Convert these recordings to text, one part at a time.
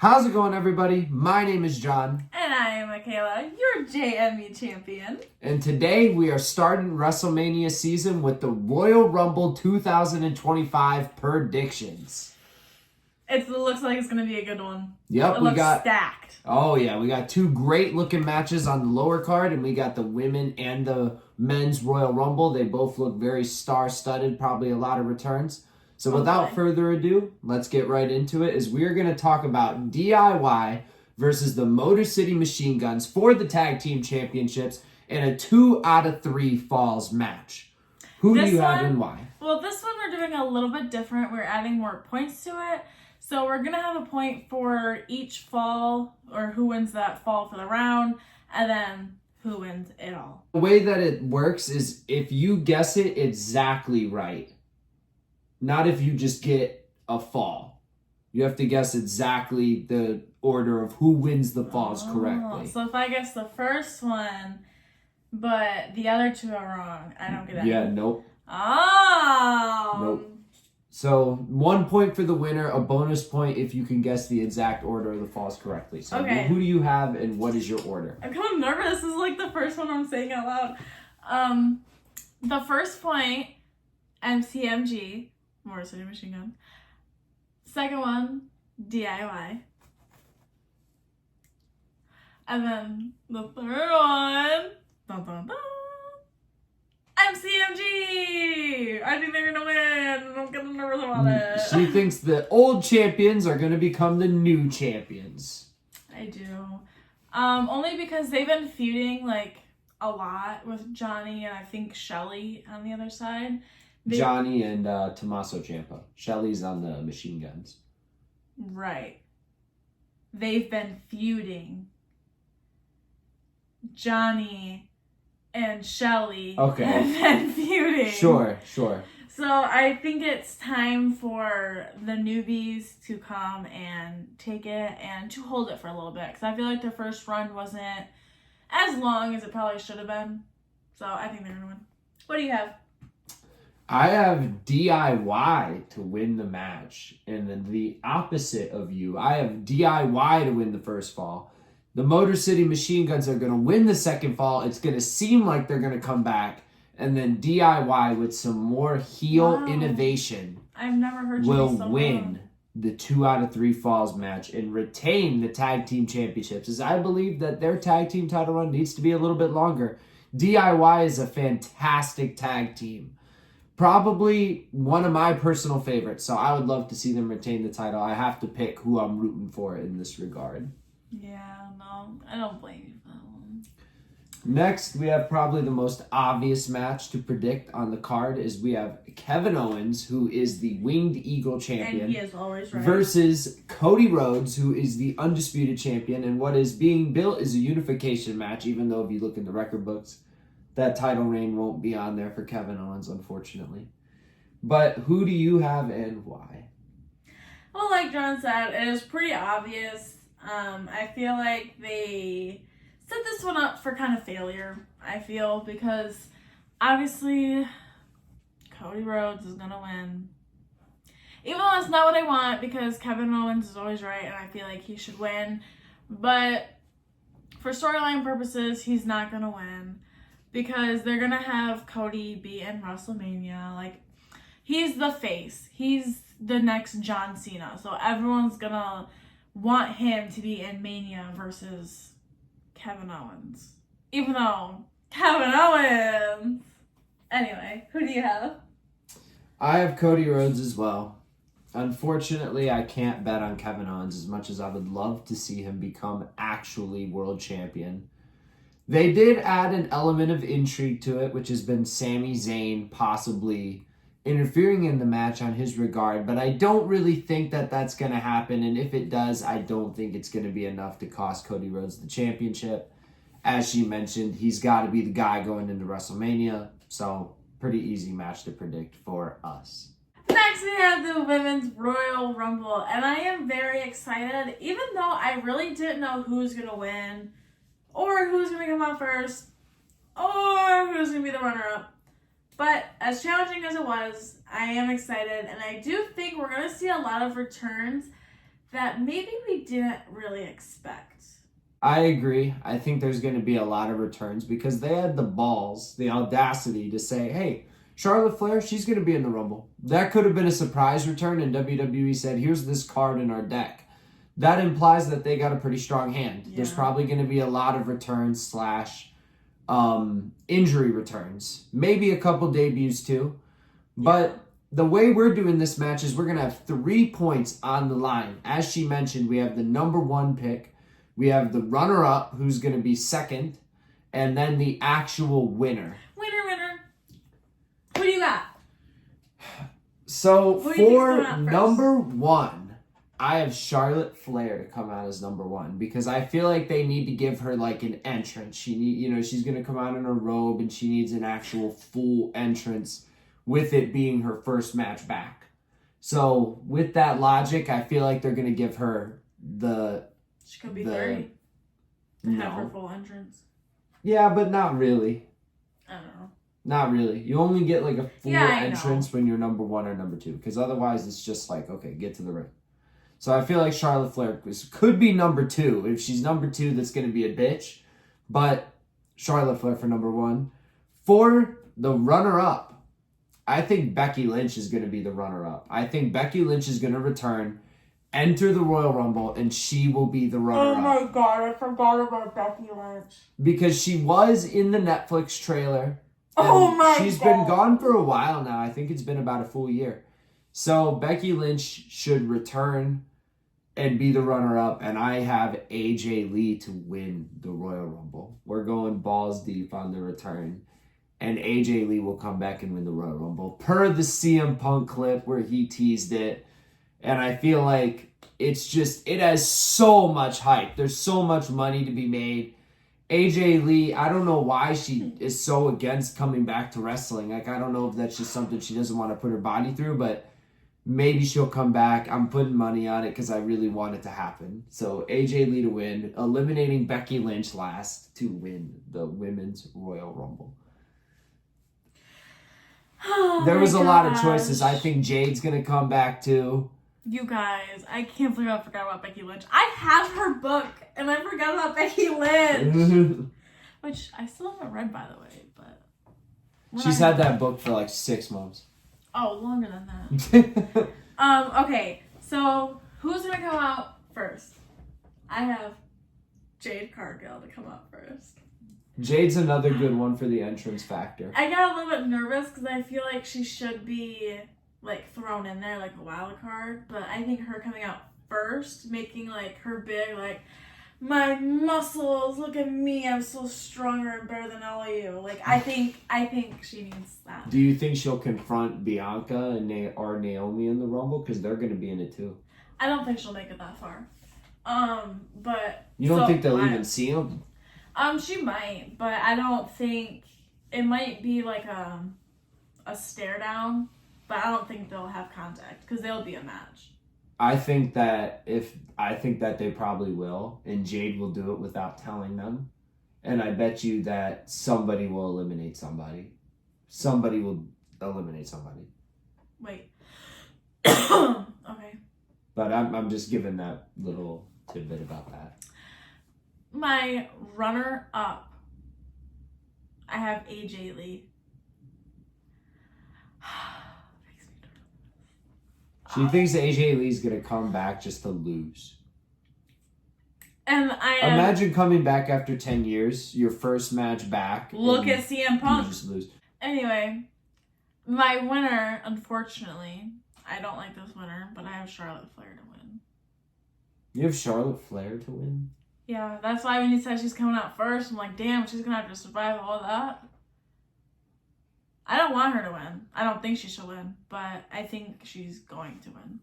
How's it going, everybody? My name is John. And I am Michaela, your JME champion. And today we are starting WrestleMania season with the Royal Rumble 2025 predictions. It looks like it's going to be a good one. Yep, we got stacked. Oh yeah, we got two great looking matches on the lower card, and we got the women and the men's Royal Rumble. They both look very star-studded, probably a lot of returns. So without further ado, let's get right into it, as we're going to talk about DIY versus the Motor City Machine Guns for the Tag Team Championships in a 2 out of 3 falls match. Who do you have and why? Well, this one we're doing a little bit different. We're adding more points to it. So we're going to have a point for each fall, or who wins that fall for the round, and then who wins it all. The way that it works is if you guess it exactly right, not if you just get a fall. You have to guess exactly the order of who wins the falls correctly. So if I guess the first one, but the other two are wrong, I don't get it. Yeah, nope. Oh. Nope. So 1 point for the winner, a bonus point if you can guess the exact order of the falls correctly. So who do you have and what is your order? I'm kind of nervous. This is like the first one I'm saying out loud. The first point, MCMG, Motor City Machine Gun. Second one, DIY. And then the third one, dun, dun, dun, MCMG! I think they're gonna win. I'm getting nervous about it. She thinks the old champions are gonna become the new champions. I do. Only because they've been feuding like a lot with Johnny and I think Shelly on the other side. Johnny and Tommaso Ciampa. Shelly's on the Machine Guns. Right. They've been feuding. Johnny and Shelly have been feuding. Sure. So I think it's time for the newbies to come and take it and to hold it for a little bit. Because I feel like their first run wasn't as long as it probably should have been. So I think they're going to win. What do you have? I have DIY to win the match. And then the opposite of you. I have DIY to win the first fall. The Motor City Machine Guns are going to win the second fall. It's going to seem like they're going to come back. And then DIY with some more heel innovation I've never heard will win the 2 out of 3 falls match and retain the Tag Team Championships. As I believe that their tag team title run needs to be a little bit longer. DIY is a fantastic tag team. Probably one of my personal favorites. So I would love to see them retain the title. I have to pick who I'm rooting for in this regard. Yeah, no, I don't blame you for that one. Next, we have probably the most obvious match to predict on the card is we have Kevin Owens, who is the Winged Eagle champion. And he is always right. Versus Cody Rhodes, who is the undisputed champion. And what is being built is a unification match, even though if you look in the record books, that title reign won't be on there for Kevin Owens, unfortunately. But who do you have and why? Well, like John said, it is pretty obvious. I feel like they set this one up for kind of failure, I feel, because obviously Cody Rhodes is going to win. Even though that's not what I want, because Kevin Owens is always right, and I feel like he should win. But for storyline purposes, he's not going to win, because they're going to have Cody be in WrestleMania. Like, he's the face. He's the next John Cena. So everyone's going to want him to be in Mania versus Kevin Owens. Even though Kevin Owens. Anyway, who do you have? I have Cody Rhodes as well. Unfortunately, I can't bet on Kevin Owens as much as I would love to see him become actually world champion. They did add an element of intrigue to it, which has been Sami Zayn possibly interfering in the match on his regard, but I don't really think that that's going to happen, and if it does, I don't think it's going to be enough to cost Cody Rhodes the championship. As she mentioned, he's got to be the guy going into WrestleMania, so pretty easy match to predict for us. Next, we have the Women's Royal Rumble, and I am very excited, even though I really didn't know who's going to win, or who's going to come out first, or who's going to be the runner-up. But as challenging as it was, I am excited, and I do think we're going to see a lot of returns that maybe we didn't really expect. I agree. I think there's going to be a lot of returns because they had the balls, the audacity to say, hey, Charlotte Flair, she's going to be in the Rumble. That could have been a surprise return, and WWE said, here's this card in our deck. That implies that they got a pretty strong hand. Yeah. There's probably going to be a lot of returns / injury returns. Maybe a couple debuts too. But the way we're doing this match is we're going to have 3 points on the line. As she mentioned, we have the number 1 pick. We have the runner-up, who's going to be second. And then the actual winner. Winner. Who do you got? So for number 1, I have Charlotte Flair to come out as number 1 because I feel like they need to give her like an entrance. She's going to come out in her robe and she needs an actual full entrance with it being her first match back. So with that logic, I feel like they're going to give her She could be 30 to have her full entrance. Yeah, but not really. I don't know. Not really. You only get like a full entrance when you're number 1 or number 2. Because otherwise it's just like, okay, get to the ring. So I feel like Charlotte Flair could be number 2. If she's number 2, that's going to be a bitch. But Charlotte Flair for number 1. For the runner-up, I think Becky Lynch is going to be the runner-up. I think Becky Lynch is going to return, enter the Royal Rumble, and she will be the runner-up. Oh my god, I forgot about Becky Lynch. Because she was in the Netflix trailer. Oh my god. She's been gone for a while now. I think it's been about a full year. So Becky Lynch should return and be the runner-up, and I have AJ Lee to win the Royal Rumble. We're going balls deep on the return, and AJ Lee will come back and win the Royal Rumble per the CM Punk clip where he teased it. And I feel like it has so much hype. There's so much money to be made. AJ Lee, I don't know why she is so against coming back to wrestling. Like, I don't know if that's just something she doesn't want to put her body through, but maybe she'll come back. I'm putting money on it because I really want it to happen. So AJ Lee to win, eliminating Becky Lynch last to win the Women's Royal Rumble. Oh, there was a lot of choices. I think Jade's going to come back too. You guys, I can't believe I forgot about Becky Lynch. I have her book, and I forgot about Becky Lynch. Which I still haven't read, by the way, but... She's had that book for like 6 months. Oh, longer than that. Okay, so who's going to come out first? I have Jade Cargill to come out first. Jade's another good one for the entrance factor. I got a little bit nervous because I feel like she should be... like thrown in there like a wild card, but I think her coming out first, making like her big like my muscles, look at me, I'm so stronger and better than all of you. Like I think she needs that. Do you think she'll confront Bianca or Naomi in the Rumble because they're going to be in it too? I don't think she'll make it that far. But you don't think they'll even see them? She might, but I don't think it might be like a stare down. But I don't think they'll have contact because they'll be a match. I think that they probably will, and Jade will do it without telling them. And I bet you that somebody will eliminate somebody. Somebody will eliminate somebody. Wait. Okay. But I'm just giving that little tidbit about that. My runner-up, I have AJ Lee. She thinks AJ Lee's going to come back just to lose. And imagine coming back after 10 years, your first match back. Look at CM Punk. You just lose. Anyway, my winner, unfortunately, I don't like this winner, but I have Charlotte Flair to win. You have Charlotte Flair to win? Yeah, that's why when you said she's coming out first, I'm like, damn, she's going to have to survive all that. I don't want her to win. I don't think she should win, but I think she's going to win.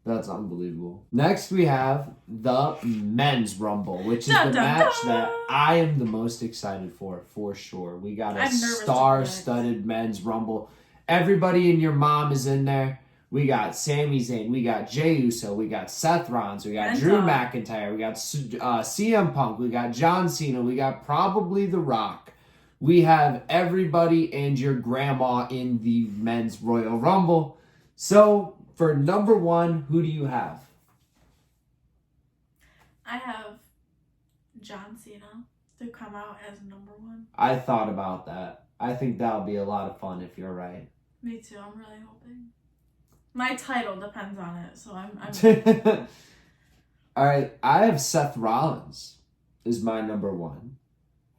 That's unbelievable. Next, we have the Men's Rumble, which is the match that I am the most excited for sure. We got a star-studded Men's Rumble. Everybody and your mom is in there. We got Sami Zayn. We got Jey Uso. We got Seth Rollins. We got Drew McIntyre. We got CM Punk. We got John Cena. We got probably The Rock. We have everybody and your grandma in the Men's Royal Rumble. So, for number 1, who do you have? I have John Cena to come out as number 1. I thought about that. I think that'll be a lot of fun if you're right. Me too. I'm really hoping. My title depends on it, so I'm All right, I have Seth Rollins as my number 1.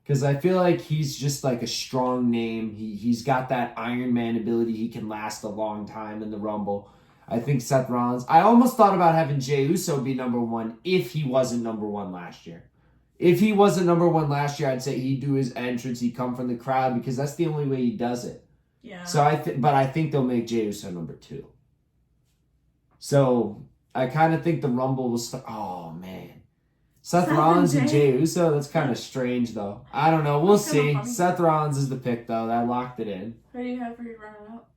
Because I feel like he's just like a strong name. He's got that Iron Man ability. He can last a long time in the Rumble. I think Seth Rollins. I almost thought about having Jey Uso be number 1 if he wasn't number 1 last year. If he wasn't number 1 last year, I'd say he'd do his entrance. He'd come from the crowd because that's the only way he does it. Yeah. So but I think they'll make Jey Uso number 2. So I kind of think the Rumble will start. Oh man. Seth Rollins and Jey Uso, that's kind of strange, though. I don't know. We'll see. Seth Rollins is the pick, though. I locked it in. Who do you have for your runner-up?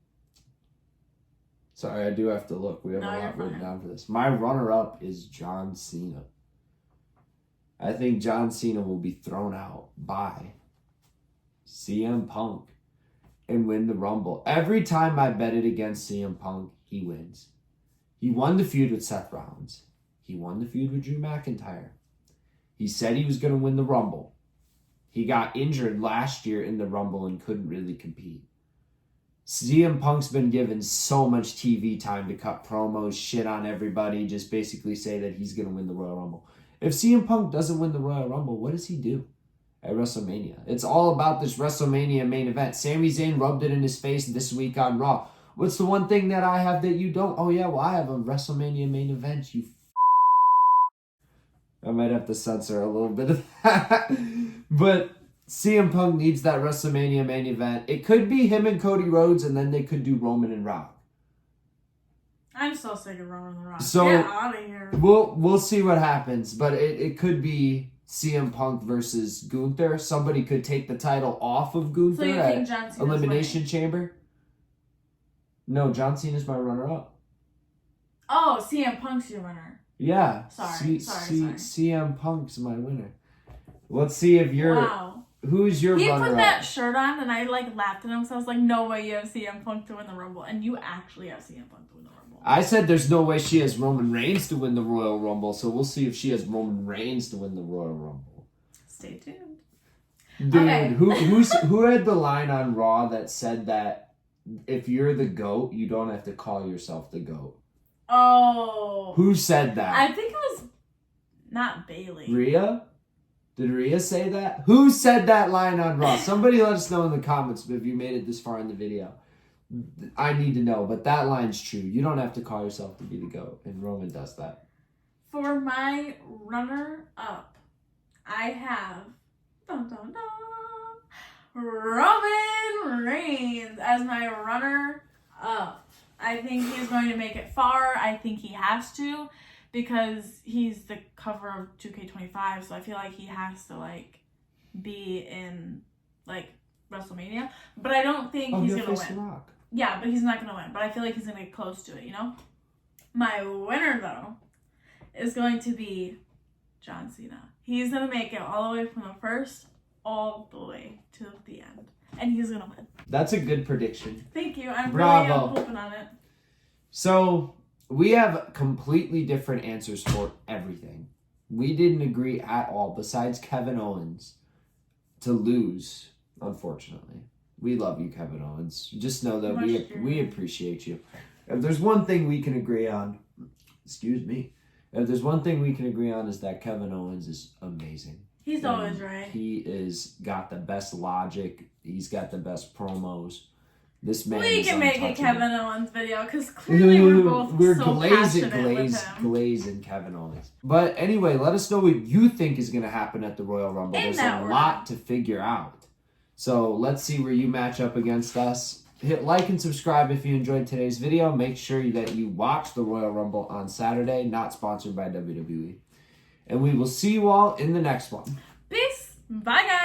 Sorry, I do have to look. We have a lot written down for this. My runner-up is John Cena. I think John Cena will be thrown out by CM Punk and win the Rumble. Every time I bet it against CM Punk, he wins. He won the feud with Seth Rollins. He won the feud with Drew McIntyre. He said he was going to win the Rumble. He got injured last year in the Rumble and couldn't really compete. CM Punk's been given so much TV time to cut promos, shit on everybody, just basically say that he's going to win the Royal Rumble. If CM Punk doesn't win the Royal Rumble, what does he do at WrestleMania? It's all about this WrestleMania main event. Sami Zayn rubbed it in his face this week on Raw. What's the one thing that I have that you don't? Oh yeah, well I have a WrestleMania main event, you I might have to censor a little bit of that. But CM Punk needs that WrestleMania main event. It could be him and Cody Rhodes, and then they could do Roman and Rock. I'm so sick of Roman and Rock. So get out of here. We'll see what happens, but it could be CM Punk versus Gunther. Somebody could take the title off of Gunther so you think John Cena's Elimination winning? Chamber. No, John Cena's my runner-up. Oh, CM Punk's your winner. Yeah. Sorry. CM Punk's my winner. Let's see if you're... Wow. Who's your runner-up? He put that shirt on, and I laughed at him, so I was like, no way you have CM Punk to win the Rumble. And you actually have CM Punk to win the Rumble. I said there's no way she has Roman Reigns to win the Royal Rumble, so we'll see if she has Roman Reigns to win the Royal Rumble. Stay tuned. Dude, okay. who had the line on Raw that said that if you're the GOAT, you don't have to call yourself the GOAT? Oh. Who said that? I think it was not Bailey. Rhea? Did Rhea say that? Who said that line on Raw? Somebody let us know in the comments if you made it this far in the video. I need to know, but that line's true. You don't have to call yourself to be the GOAT, and Roman does that. For my runner-up, I have Roman Reigns as my runner-up. I think he's going to make it far. I think he has to because he's the cover of 2K25, so I feel like he has to, be in, WrestleMania. But I don't think he's going to win. Rock. Yeah, but he's not going to win. But I feel like he's going to get close to it, you know? My winner, though, is going to be John Cena. He's going to make it all the way from the first all the way to the end. And he's going to win. That's a good prediction. Thank you. I'm Bravo. really hoping on it. So, we have completely different answers for everything. We didn't agree at all, besides Kevin Owens, to lose, unfortunately. We love you, Kevin Owens. Just know that we appreciate you. If there's one thing we can agree on, if there's one thing we can agree on is that Kevin Owens is amazing. He's always right. He is got the best logic. He's got the best promos. This man We is can make untouchable. a Kevin Owens video because clearly we're both passionate with him. glazing Kevin Owens. But anyway, let us know what you think is going to happen at the Royal Rumble. There's a lot to figure out. So let's see where you match up against us. Hit like and subscribe if you enjoyed today's video. Make sure that you watch the Royal Rumble on Saturday, not sponsored by WWE. And we will see you all in the next one. Peace. Bye, guys.